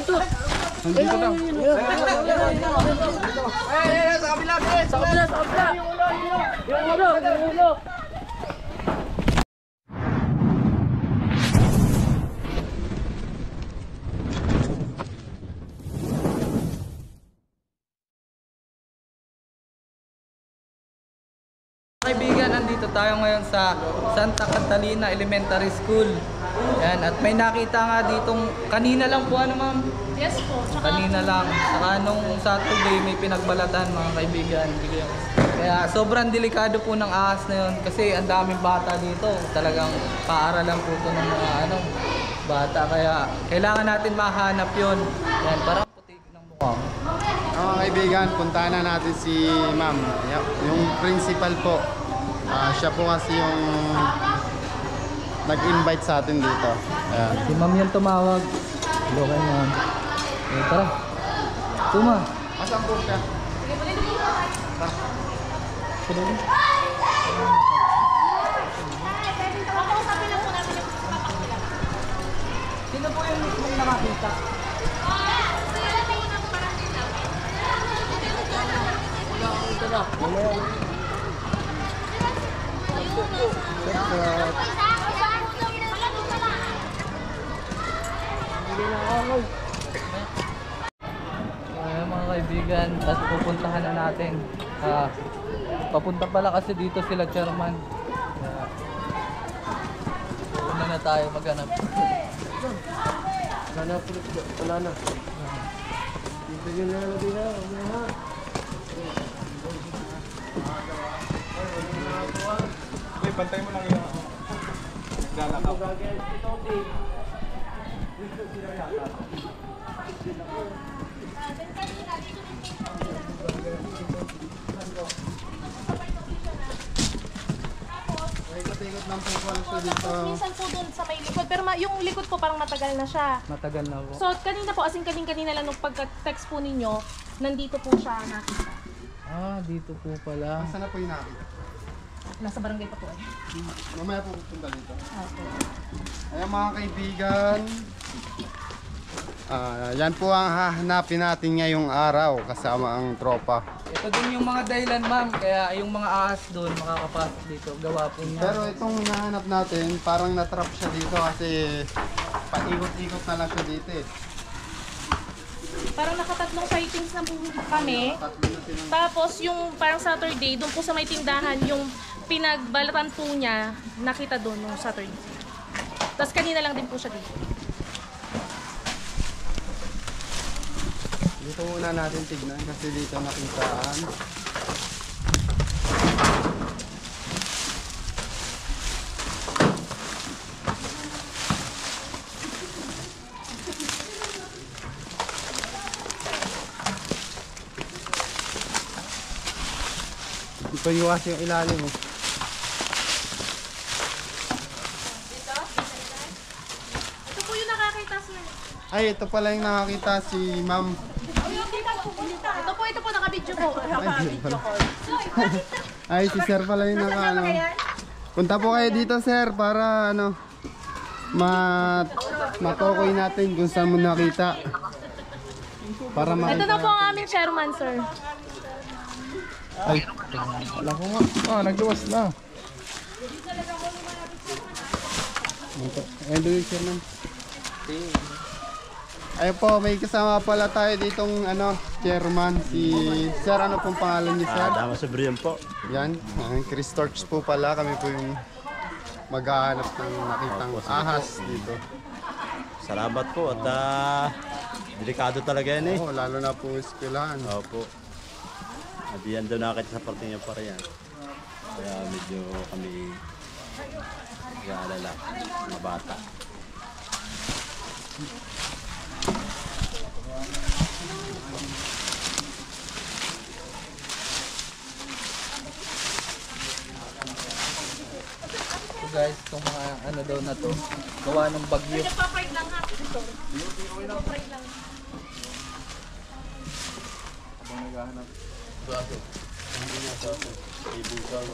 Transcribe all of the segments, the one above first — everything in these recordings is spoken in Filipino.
Nandito daw. Sa kabila, guys. Sa kabila. Yung ulo. Kaibigan, nandito tayo ngayon sa Santa Catalina Elementary School. Yan, at may nakita nga ditong kanina lang po, ano ma'am? Yes po. Kanina lang. Saka nung Saturday may pinagbalatan, mga kaibigan. Kaya sobrang delikado po ng ahas na yun kasi ang daming bata dito. Talagang paaralan po ito ng mga bata. Kaya kailangan natin mahanap yun. Yan, parang puti ng mukha. Mga kaibigan, puntahan na natin si ma'am. Yung principal po. Siya po kasi yung nag-invite sa atin dito. Ayan. Si ma'am yung tumawag. Hello kay ma'am. Tara. Tuma. Asan po siya? Sino po yung mismong nakakita? Ayan mga kaibigan, tapos pupuntahan na natin. Papunta pala kasi dito sila chairman. Una na tayo maghanap. Wala na. Dito yun na natin na. Okay, bantay mo lang yung naglalakaw. Ikot-ikot lang po siya dito. Minsan po doon sa may likod. Pero yung likod po parang matagal na siya. Matagal na po. So kanina po, kanina lang nung pagka-text po ninyo, nandito po siya nakita. Dito po pala. Saan na po yung nakita? Nasa barangay pa po eh. Mamaya po pupunta dito. Okay. Ayan mga kaibigan. Yan po ang hahanapin natin ngayong araw kasama ang tropa. Ito din yung mga dahilan ma'am, kaya yung mga ahas doon makakapasok dito, gawa po niya. Pero itong nahanap natin, parang natrap siya dito kasi paikot-ikot na lang siya dito eh. Parang nakatatlong sightings na po kami. Tapos yung parang Saturday, doon po sa may tindahan, yung pinagbalatan po niya, nakita doon nung Saturday. Tapos kanina lang din po siya dito. Dito muna natin tignan kasi dito nakitaan. Ito yung kasi yung ilalim mo. Ito po yung nakakita sa... Ay, ito pala yung nakakita si ma'am. Ito po, naka-video po. Naka-video call. Ay, si sir pala yung naka Punta po kayo dito sir para matukoy natin kung saan mo nakita. Para makita. Ito na po ang aming chairman, sir. Ay, wala ko nga. Nagluwas na. Ayun doon yung chairman. Ayun po, may kasama pala tayo ditong chairman. Si sir, ano pong pangalan niyo sir? Dama sa Brian po. Yan, Chris Torch po pala. Kami po yung maghahanap ng nakitang ahas dito. Salamat po at delikado talaga yan eh. Oo, lalo na po eskwelahan. Opo. At yan daw nakakita sa parte niya pa rin yan. Kaya medyo kami nag-aalala, mga bata. So guys, itong mga daw na to, gawa ng bagyo. Nagpa-pride lang ha. Nagpa-pride lang. Habang naghahanap. Bago. Hindi na sa ibusang.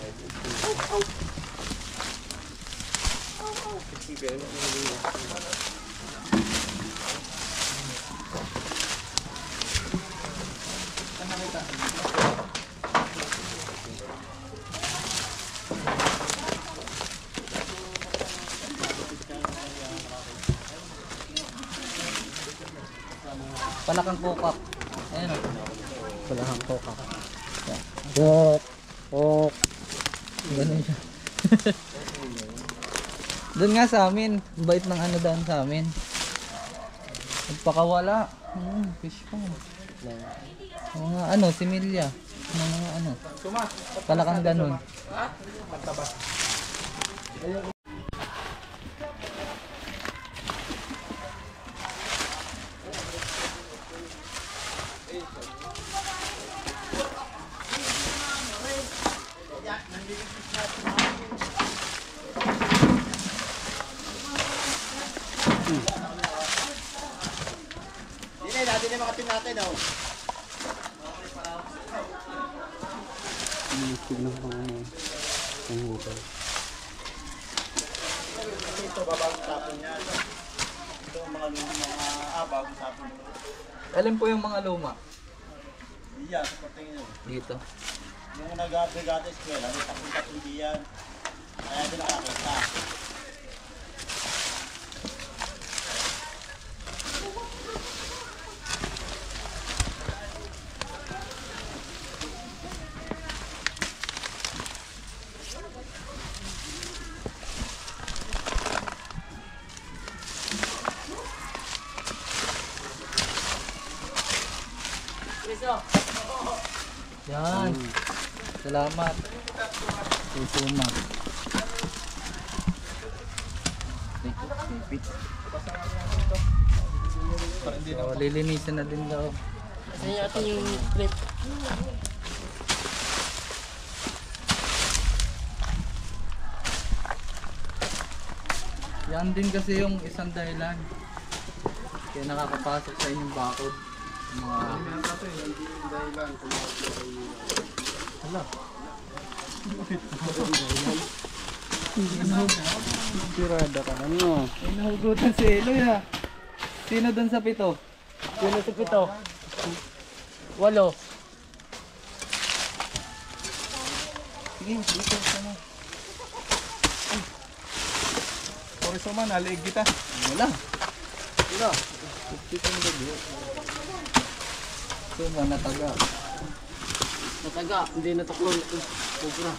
Palakang kokak. Ayan o. Palakang kokak. Kok. Kok. Ganun siya. Doon nga sa amin. Bait ng ano doon sa amin. Nagpakawala. Fish pa. Mga ano, similya. Mga ano. Palakang ganun. Tignan ko ano. Ang hukay. Alin po yung mga luma? Diyan, sa patingin nyo. Dito. Yung nag-abrigate eskwela, may papunta po diyan. Kaya din nakakita. Yan. Salamat. Susuma. So, lilinisan na din daw. Kasi natin yung clip. Yan din kasi yung isang dahilan. Kaya nakakapasok sa inyong bakod. Mga... Hala. Pirada ka ano. May nahugutan si Eloy ha. Sino dun sa pito? Sino sa pito? 8. Sige, dito. Sana. Oras naman, nalig kita. Wala. Wala. Suma nataga. Nataga, hindi natuklon. Sobra.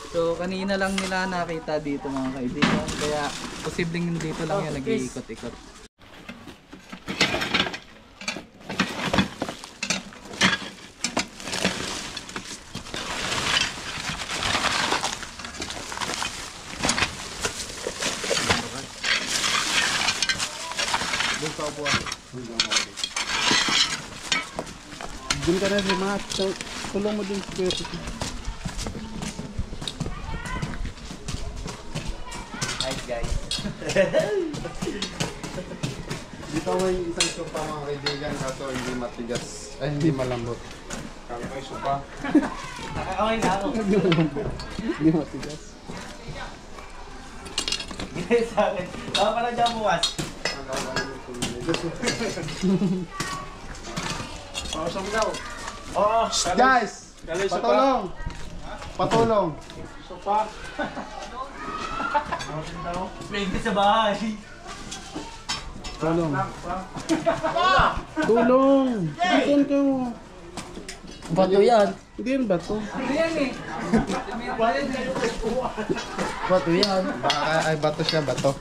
So kanina lang nila nakita dito mga kaibigan. Kaya posibleng dito lang yan nag-iikot-ikot. Doon ka na si Matt. Tulong mo din si Kuya. Hi guys. Dito may isang sopa mga kaibigan kaso hindi matigas. Ay hindi malambot. Kala ko yung sopa. Nakakaway na ako. Hindi matigas. Gaya sa akin. Baka pala dyan bukas. Pausong daw. Guys! Patulong! Patulong! Sopa. Pwede sa bahay. Tulong. Tulong. Tulong ko. Bato yan. Hindi yan bato. Ano yan eh? Bato yan. Ay bato siya, bato.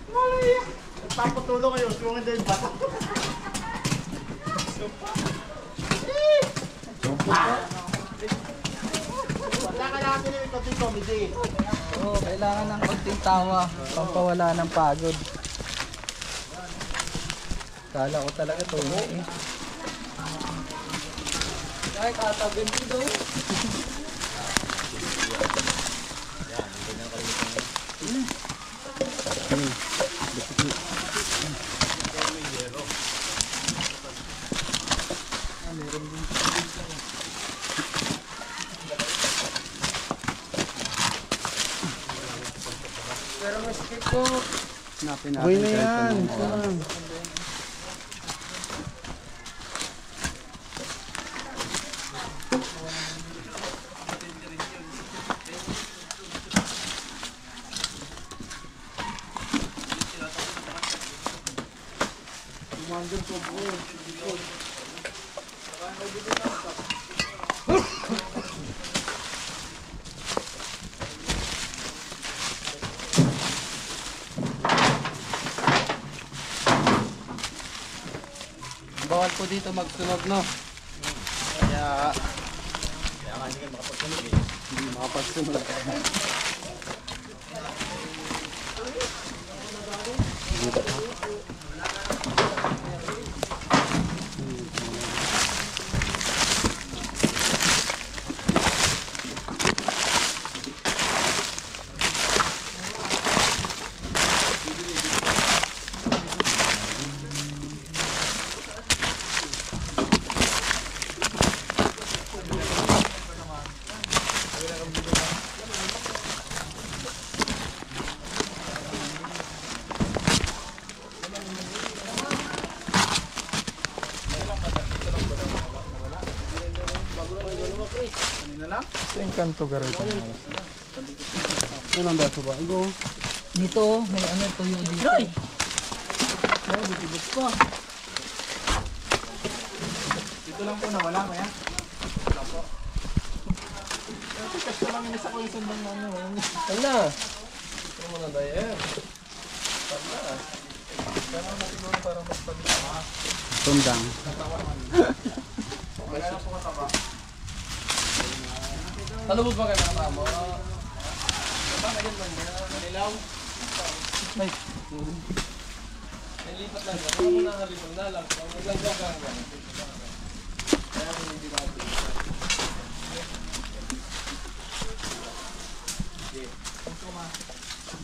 Papatulong kayo, suwang din ba? Wala ka natin yung ikaw din comedy. Oo, kailangan ng konting tawa. Pampawala ng pagod. Kala ko talaga tuloy eh. Kahit katabin ko daw. Pero mas skip po. Napin Okay na yan. Bawal po dito magsunog, no? Kaya Hindi makapagsunog. yung kanto garito. Ano ba ito ba? Igo. Dito, may ano tuyo dito. Dito lang po nawala kaya? Wala po. Kasi lang yung isa ko yung sundang ano. Ano? Ano mo na tayo? Sundang. Talubog ba kayo mga mo? Baka ganyan man niya. Manilaw. Ay. Nilipat lang. Ano mo na nalipag na lang. Naglagdag ka nga. Kaya mo hindi ba ito?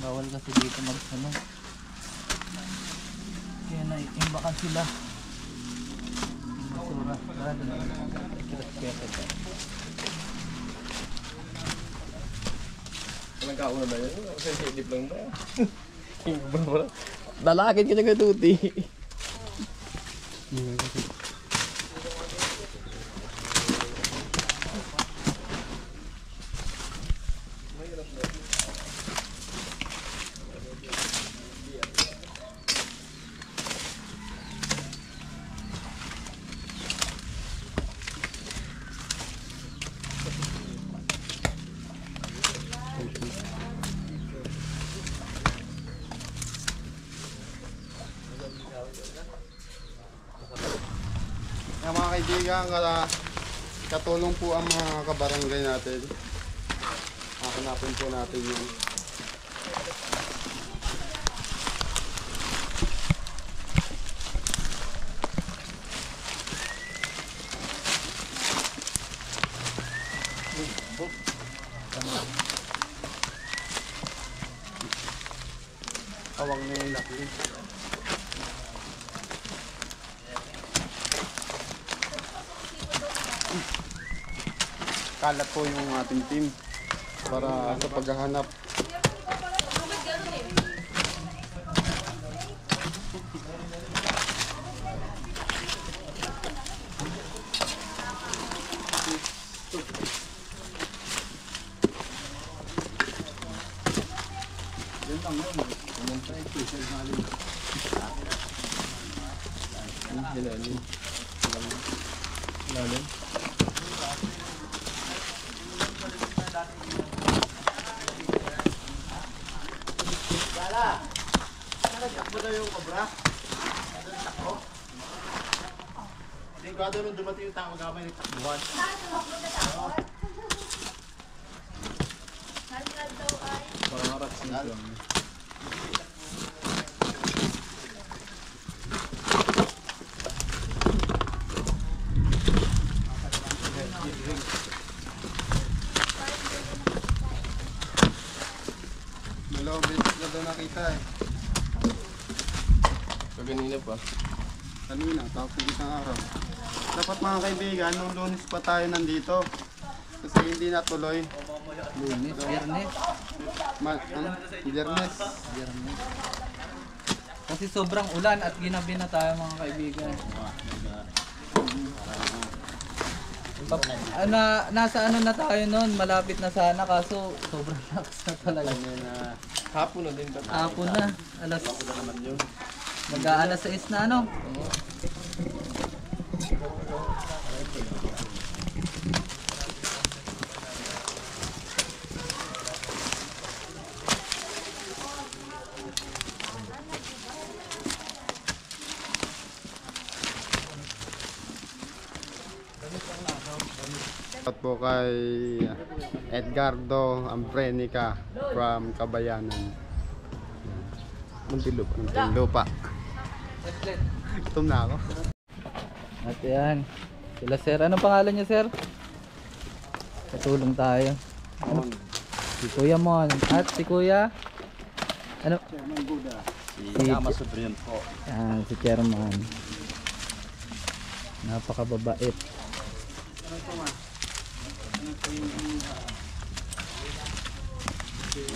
Bawal kasi dito magsunog. Kaya naimbakan sila. Basura. Tara doon. Walang kauna ba yun? Sensitive lang ba? Lalakit ka na ka tuti. Mga kaibigan, katulong po ang mga kabarangay natin. Hahanapin po natin yun. Awang na yung laki. Kalat po yung ating team para sa paghahanap. Kada nung dumating yung tao gamay ng takbuhan. Parang harap siya. Dalawang beses na daw nakita eh. Kaganina pa. Kanina, tapos ng isang araw. Dapat mga kaibigan, nung Lunes pa tayo nandito. Kasi hindi natuloy. Lunes, Biyernes. Biyernes. Biyernes. Kasi sobrang ulan at ginabi na tayo mga kaibigan. Nasa ano na tayo noon, malapit na sana kaso sobrang lakas na talaga. Hapon na din ba? Hapon na, alas Mag-aalas 6 na ano? At po kay Edgardo Ambrenica from Kabayanan. Muntinlupa. Gutom na ako. At yan. Sila sir. Anong pangalan niya sir? Katulong tayo. Ano? Si Kuya Mon. At si Kuya? Ano? Si Ama Supreme po. Yan, si Chairman. Napakababait.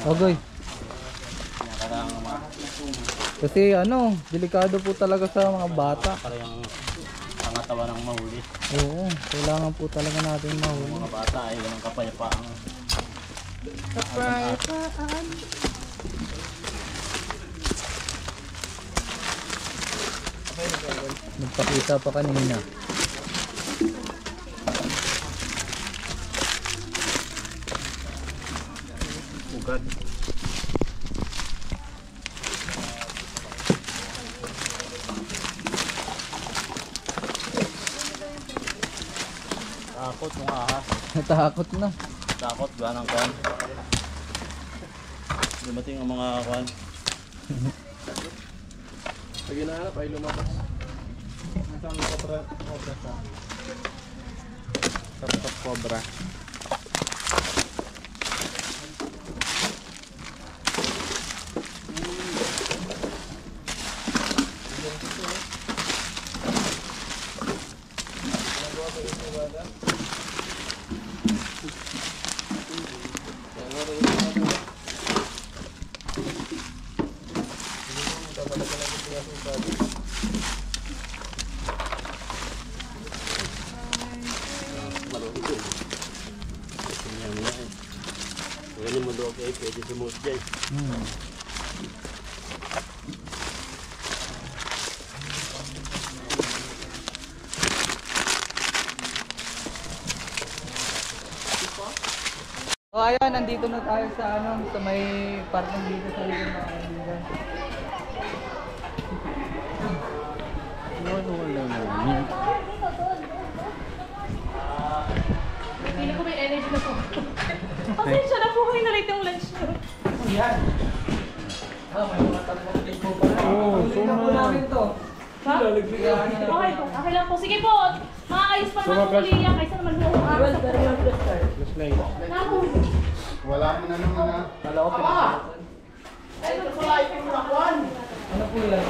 Ogoy. Kasi ano, delikado po talaga sa mga bata. Parang pangatawan ng mahuli. Oo, kailangan po talaga natin mahuli. Mga bata ay walang kapayapaan. Nagpakita pa kanina. Ugat. Takot mga ahas. Natakot na. Takot ba ng kwan? Dumating ang mga kwan. Pag hinahanap ay lumabas. Tapos cobra. Ganyan mo doon kayo, pwede sumot dyan. So ayan, nandito na tayo sa ano, sa may parking dito sa likod mga kaibigan. Hindi ko may energy na po. Pasensya na po kayo na late yung lunch nyo. Yan. May mga tatlong tipo pa na. Oo, po namin to. Ha? Okay po, okay lang po. Sige po, maayos pa naman po Liya. Kaysa naman po. Wala mo na naman na. Kala ko pinagpapalatan. Ano po yan?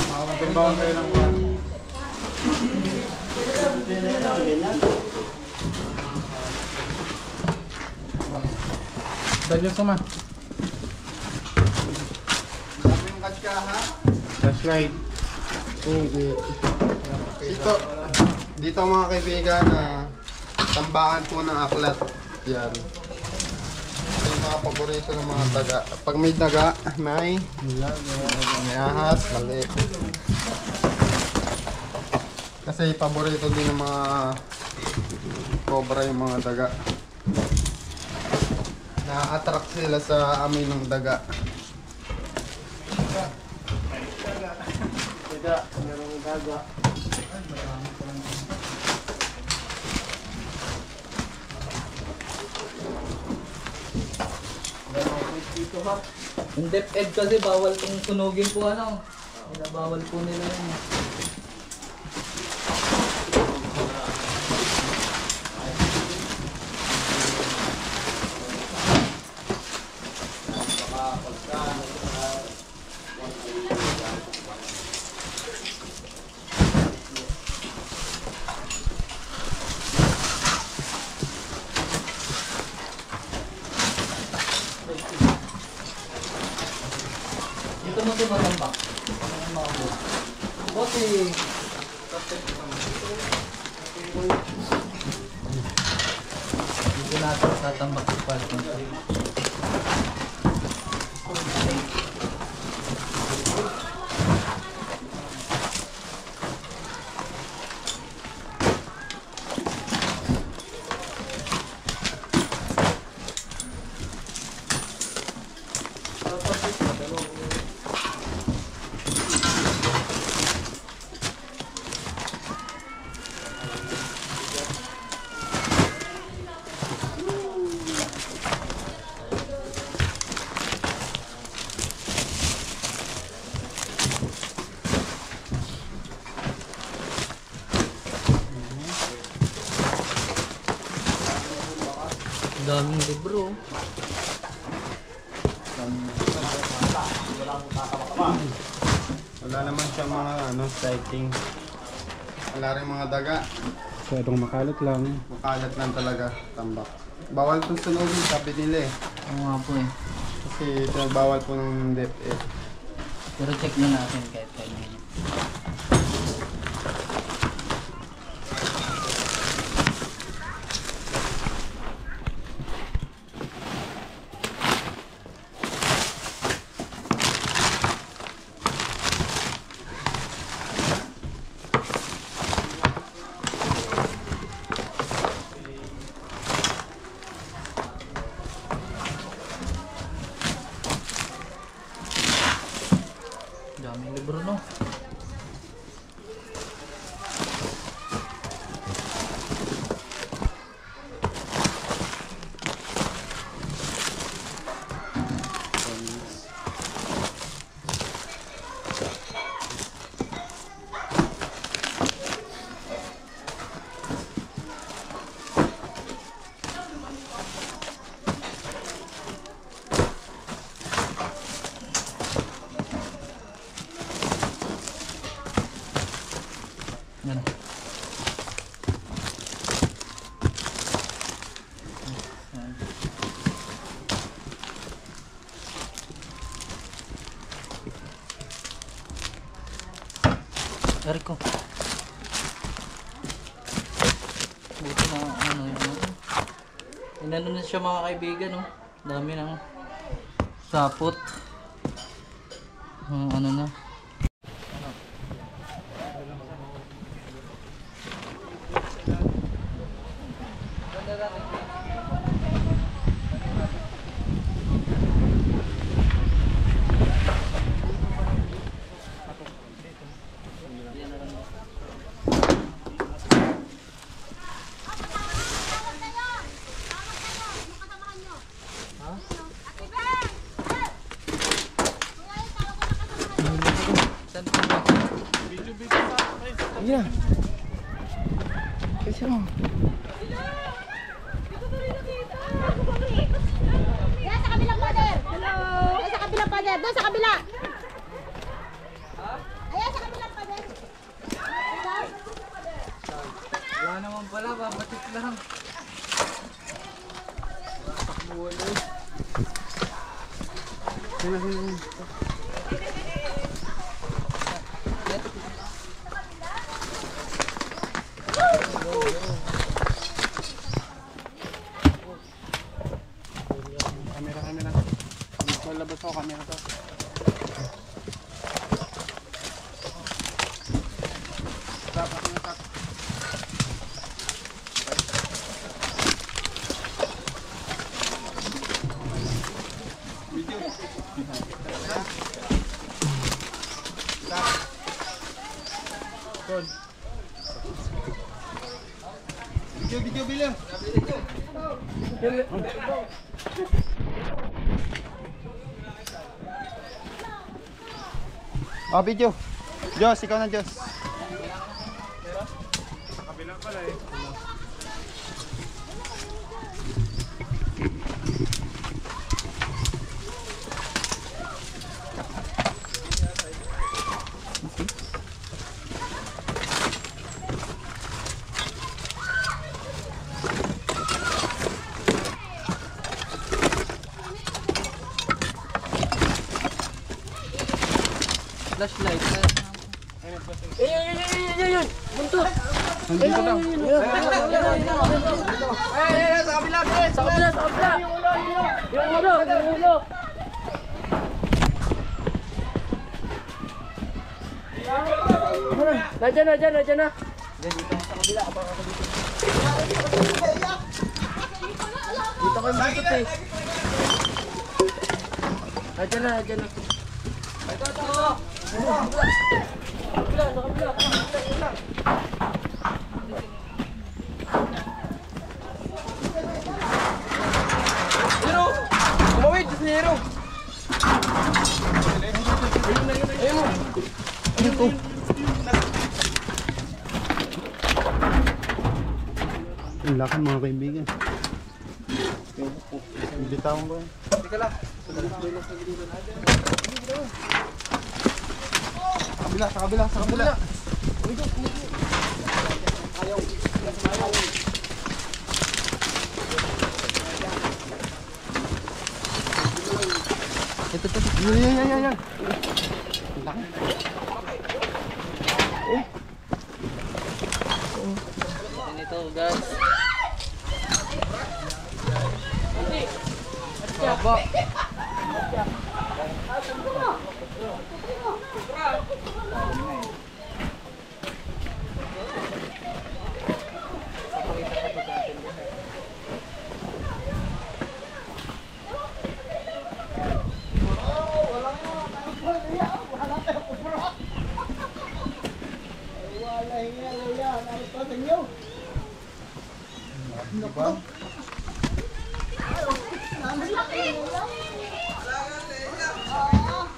Makakatimbang kayo ng kwan. Dahil sama. Sabi yung catch ka ha? Flashlight. Dito mga kaibigan na tambakan po ng aklat. Yan. Ito yung mga paborito ng mga daga. Pag may daga, may ahas, mali. Kasi paborito din ng mga cobra yung mga daga. Na-attract sila sa amoy ng daga. Yung DepEd kasi bawal kung sunugin po ano. Bawal po nila yun. Dito mo tumatambak. Bote. Dito natin tatambak yung palpon. Daming libro. Wala naman siya mga sighting. Wala rin mga daga. Masyadong makalat lang. Makalat lang talaga, tambak. Bawal itong sunugin, sabi nila eh. Oo nga po eh. Kasi pinagbawal po ng DepEd. Pero check na natin kahit kanya. Daming libro no. Yan. Eriko. Buti na yun. Inano na siya mga kaibigan no. Dami ng sapot. Ano na. Iya. Kasi mo. Yan sa kabilang pader. Hello. Yan sa kabilang pader. Doon sa kabila. Ayan sa kabilang pader. Wala naman pala, babatik lang. Kamera. Malabas ako kamera to. Dapat na tap. Video bilang. Oh, video. Diyos, ikaw na Diyos. Kabilang pala eh. Flashlight. Nandiyan na. Dito ko yung buntot eh. Nandiyan na. Hero! Kumawid si Hero! Ayun. Ang laki mga kaibigan. Bitawan ko. Teka lang. Sa kabila. Ito. Yan. Ito guys. Baba.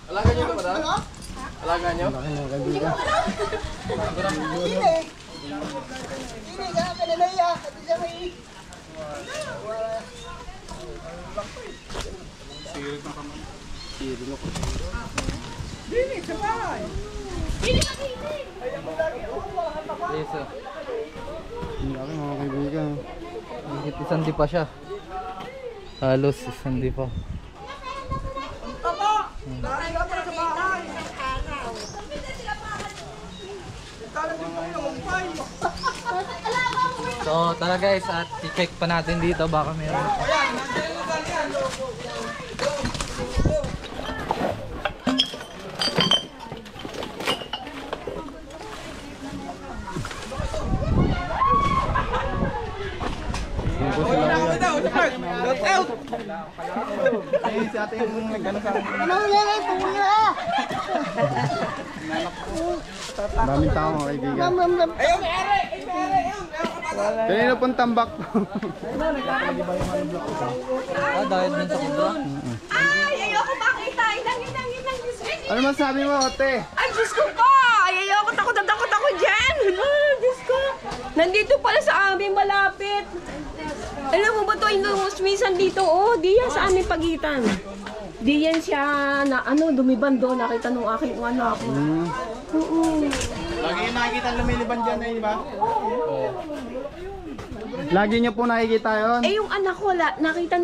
Alaga nyo ito ba daw? Alaga nyo? Laki mga kaibigan. Liso. Ang laki mga kaibigan. Higit isang di pa siya. Halos isang di pa. So tara guys, at i-check pa natin dito baka meron. Si ate yung nag-ano sa akin. Daming tao mga kaibigan. Kanina pong tambak to. Dahil dun sa kubra. Ay, ayoko makita. Inang. Ano masabi mo, ate? Ay, Diyos ko po! Ay, ayoko. Takot ako dyan. Ay, Diyos ko. Nandito pala sa amin, malapit. Alam mo ba ito, minsan dito, di yan sa aming pagitan. Di yan siya na dumibando, nakita nung aking anak. Oo. Lagi yung nakikita lumiliban dyan eh, di ba? Lagi niyo po nakikita yun? Eh, yung anak ko, nakita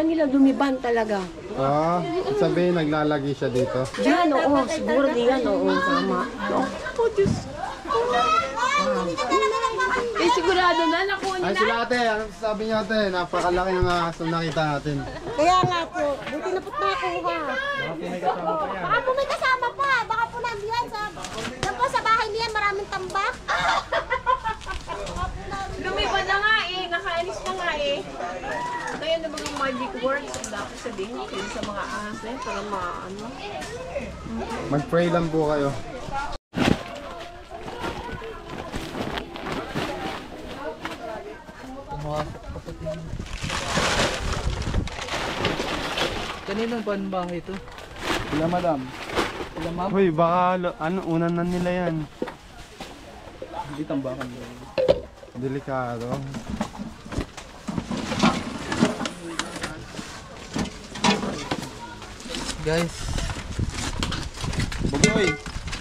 nila dumiban talaga. Oo, sabihin naglalagi siya dito. Diyan, oo. Siguro diyan, oo. Tama. Oh, Diyos. Eh, sigurado na, nakuha Ay niya sila na. ate, ano sabi niyo ate? Napakalaki ng ahas na nakita natin. Kaya nga po, buti na po't nakuha. Baka po may kasama pa. Baka po nandiyan sa... Yan po sa bahay niyan, maraming tambak. Lumiban na nga eh, nakaalis na nga eh. Kaya na mga magic words, ang dapat sabihin kayo sa mga ahas na yun, para maano. Mag-pray lang po kayo. Pumasok pa sa tingin. Kanino ba ang bahay ito? Sila madam. Sila ma'am? Uy, baka unan na nila yan. Hindi tambakan mo. Delikado. Guys, Bugoy,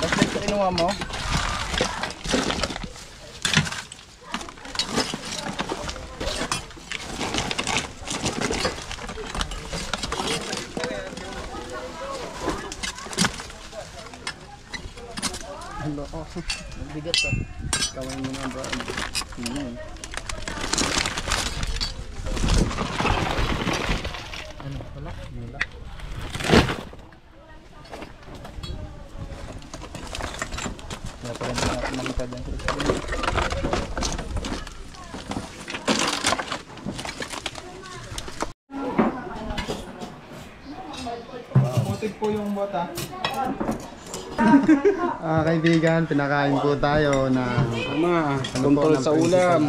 tapos next na kinuha mo. Hello. Bigat ka. Kamay mo na ba? Ano? Wala? Wala. Wala pa rin nakita dyan. Mutig po yung bota. Kaibigan, pinakain po tayo na Control sa ulam.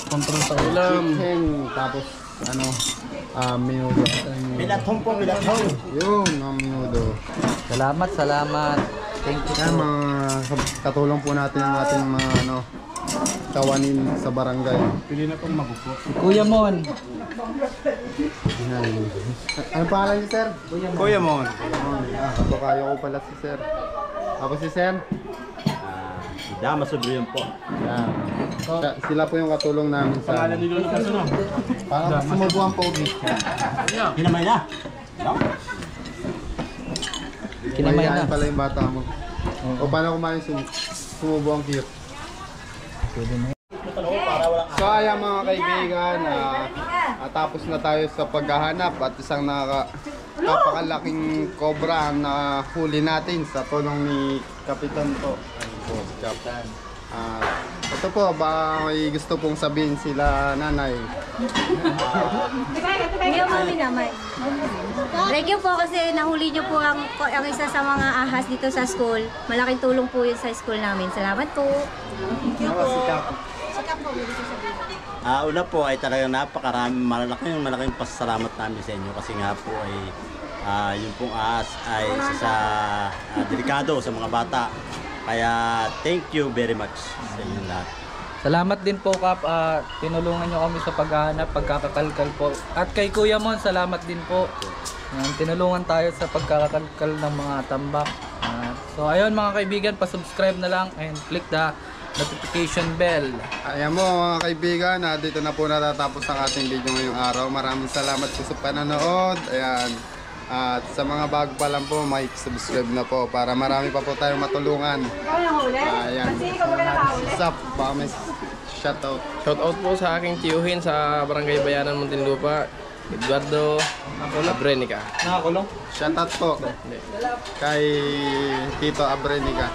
Control sa ulam. Chicken, tapos minudo. Bilatong po, bilatong. Yung minudo. Salamat. Thank you Yan, po. mga katulong po natin ang ating mga kawanin sa barangay. Pili na pong magupot. Kuya Mon. Yan. Ano pangalan niyo, sir? Kuya Mon. Katukayo ko pala si sir. Ako si sir. Dama sobre yun po. Yan. Sila po yung katulong namin sa... Pangalan ni Lolo Kaso, no? Parang sumubo ang pogi. Kinamay na. Kinamay na. Mahihain pala yung bata mo. O paano kumain sumubo ang cute? So ayan mga kaibigan, tapos na tayo sa paghahanap at isang napakalaking cobra na huli natin sa tulong ni Kapitan po. Ayun po, si Kapitan. Ito po, ba may gusto pong sabihin sila nanay? Ngayon, mami naman. Thank you po kasi nahuli niyo po ang isa sa mga ahas dito sa school. Malaking tulong po yun sa school namin. Salamat po. Thank you po. Una po ay talagang malaking pasasalamat namin sa inyo kasi nga po ay yung pong ahas ay isa sa delikado sa mga bata. Kaya thank you very much sa inyo lahat. Salamat din po, Kap. Tinulungan nyo kami sa paghahanap, pagkakakalkal po. At kay Kuya Mon, salamat din po. Tinulungan tayo sa pagkakakalkal ng mga tambak. So ayun mga kaibigan, pa-subscribe na lang and click the notification bell. Ayan mo mga kaibigan, dito na po natatapos ang ating video ngayong araw. Maraming salamat po sa panonood. Ayan. At sa mga bago pa lang po, subscribe na po para marami pa po tayong matulungan. Ayan. Sup, baka may shoutout. Shoutout po sa aking tiyuhin sa Barangay Bayanan, Muntinlupa, Eduardo Abrenica. Nakakulong? Shoutout po kay Tito Abrenica.